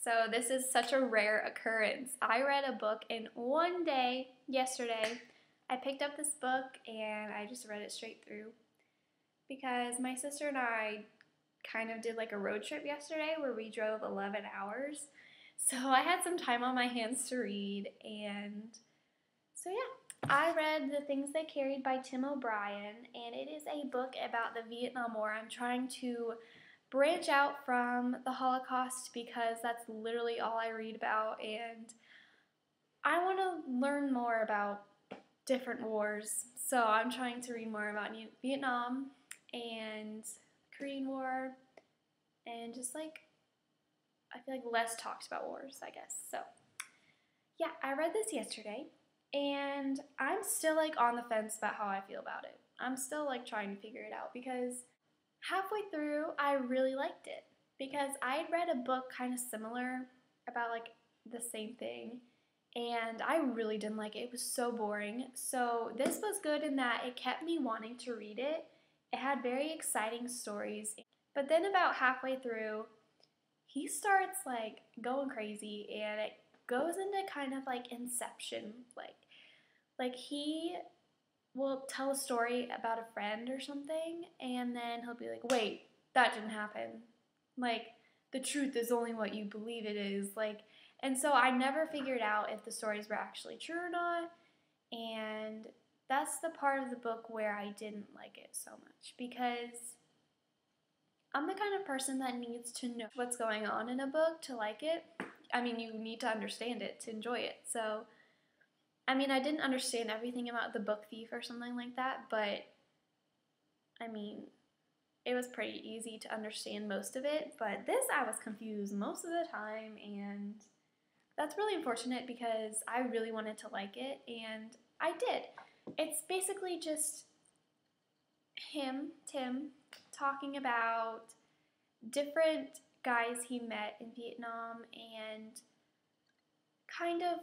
So this is such a rare occurrence. I read a book in one day yesterday. I picked up this book and I just read it straight through because my sister and I kind of did like a road trip yesterday where we drove 11 hours. So I had some time on my hands to read, and so yeah, I read The Things They Carried by Tim O'Brien, and it is a book about the Vietnam War. I'm trying to branch out from the Holocaust because that's literally all I read about, and I want to learn more about different wars. So I'm trying to read more about Vietnam and Korean War, and just like, I feel like less talked about wars, I guess. So yeah, I read this yesterday, and I'm still like on the fence about how I feel about it. I'm still like trying to figure it out because halfway through I really liked it because I had read a book kind of similar about like the same thing, and I really didn't like it. It was so boring. So this was good in that it kept me wanting to read it. It had very exciting stories, but then about halfway through he starts like going crazy, and it goes into kind of like Inception, like he will tell a story about a friend or something, and then he'll be like, wait, that didn't happen, like the truth is only what you believe it is, like, and so I never figured out if the stories were actually true or not, and that's the part of the book where I didn't like it so much because I'm the kind of person that needs to know what's going on in a book to like it. I mean, you need to understand it to enjoy it. So, I mean, I didn't understand everything about The Book Thief or something like that, but, I mean, it was pretty easy to understand most of it. But this, I was confused most of the time, and that's really unfortunate because I really wanted to like it, and I did. It's basically just him, Tim, talking about different guys he met in Vietnam and kind of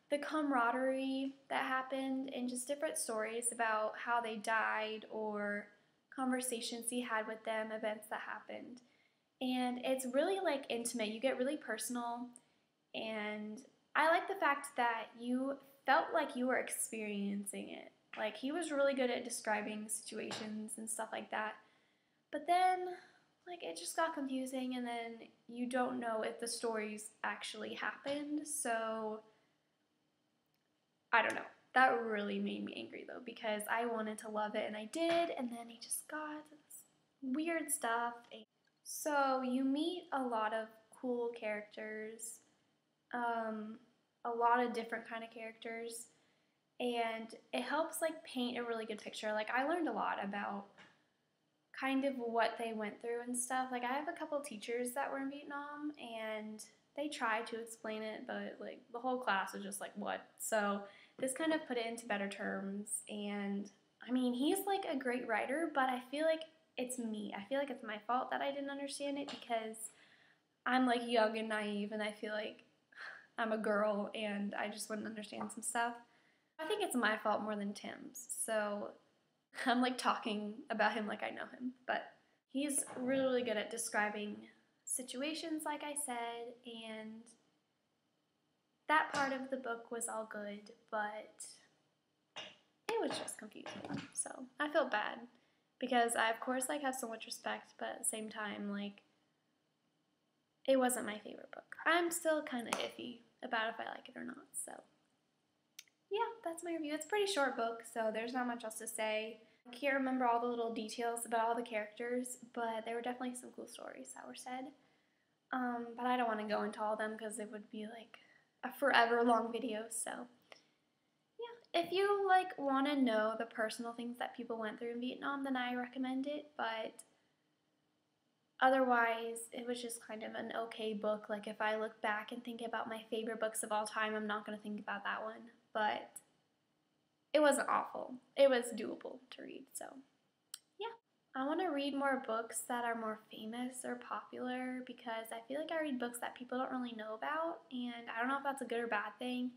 the camaraderie that happened and just different stories about how they died or conversations he had with them, events that happened. And it's really like intimate. You get really personal, and I like the fact that you felt like you were experiencing it. Like, he was really good at describing situations and stuff like that. But then, like, it just got confusing, and then you don't know if the stories actually happened. So, I don't know. That really made me angry, though, because I wanted to love it, and I did, and then he just got this weird stuff. So, you meet a lot of cool characters, a lot of different kind of characters, and it helps like paint a really good picture. Like, I learned a lot about kind of what they went through and stuff. Like, I have a couple teachers that were in Vietnam, and they tried to explain it, but like the whole class was just like, what? So this kind of put it into better terms. And I mean, he's like a great writer, but I feel like it's me. I feel like it's my fault that I didn't understand it because I'm like young and naive, and I feel like I'm a girl and I just wouldn't understand some stuff. I think it's my fault more than Tim's, so I'm like talking about him like I know him, but he's really, really good at describing situations, like I said, and that part of the book was all good, but it was just confusing, so I felt bad because I, of course, like have so much respect, but at the same time, like, it wasn't my favorite book. I'm still kind of iffy about if I like it or not, so yeah, that's my review. It's a pretty short book, so there's not much else to say. I can't remember all the little details about all the characters, but there were definitely some cool stories that were said. But I don't want to go into all of them because it would be like a forever long video, so yeah. If you like want to know the personal things that people went through in Vietnam, then I recommend it, but otherwise, it was just kind of an okay book. Like, if I look back and think about my favorite books of all time, I'm not going to think about that one. But it wasn't awful. It was doable to read, so yeah. I want to read more books that are more famous or popular because I feel like I read books that people don't really know about, and I don't know if that's a good or bad thing.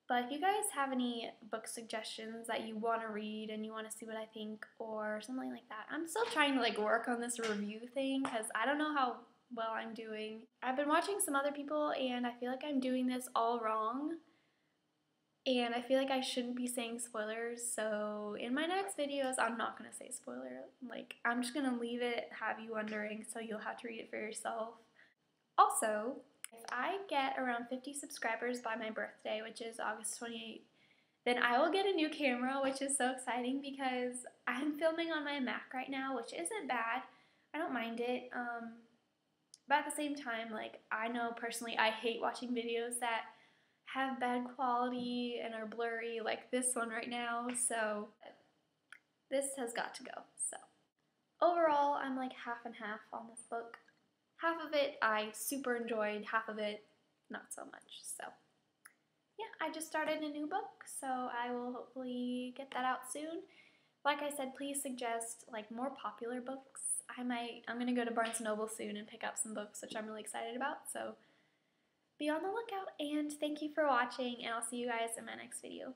But if you guys have any book suggestions that you want to read and you want to see what I think or something like that, I'm still trying to like work on this review thing because I don't know how well I'm doing. I've been watching some other people and I feel like I'm doing this all wrong. And I feel like I shouldn't be saying spoilers, so in my next videos, I'm not going to say spoiler. Like, I'm just going to leave it, have you wondering, so you'll have to read it for yourself. Also, if I get around 50 subscribers by my birthday, which is August 28th, then I will get a new camera, which is so exciting because I'm filming on my Mac right now, which isn't bad. I don't mind it. But at the same time, like, I know personally I hate watching videos that have bad quality and are blurry like this one right now, so this has got to go. So overall, I'm like half and half on this book. Half of it I super enjoyed, half of it not so much. So yeah, I just started a new book, so I will hopefully get that out soon. Like I said, please suggest like more popular books. I'm gonna go to Barnes & Noble soon and pick up some books, which I'm really excited about, so be on the lookout, and thank you for watching, and I'll see you guys in my next video.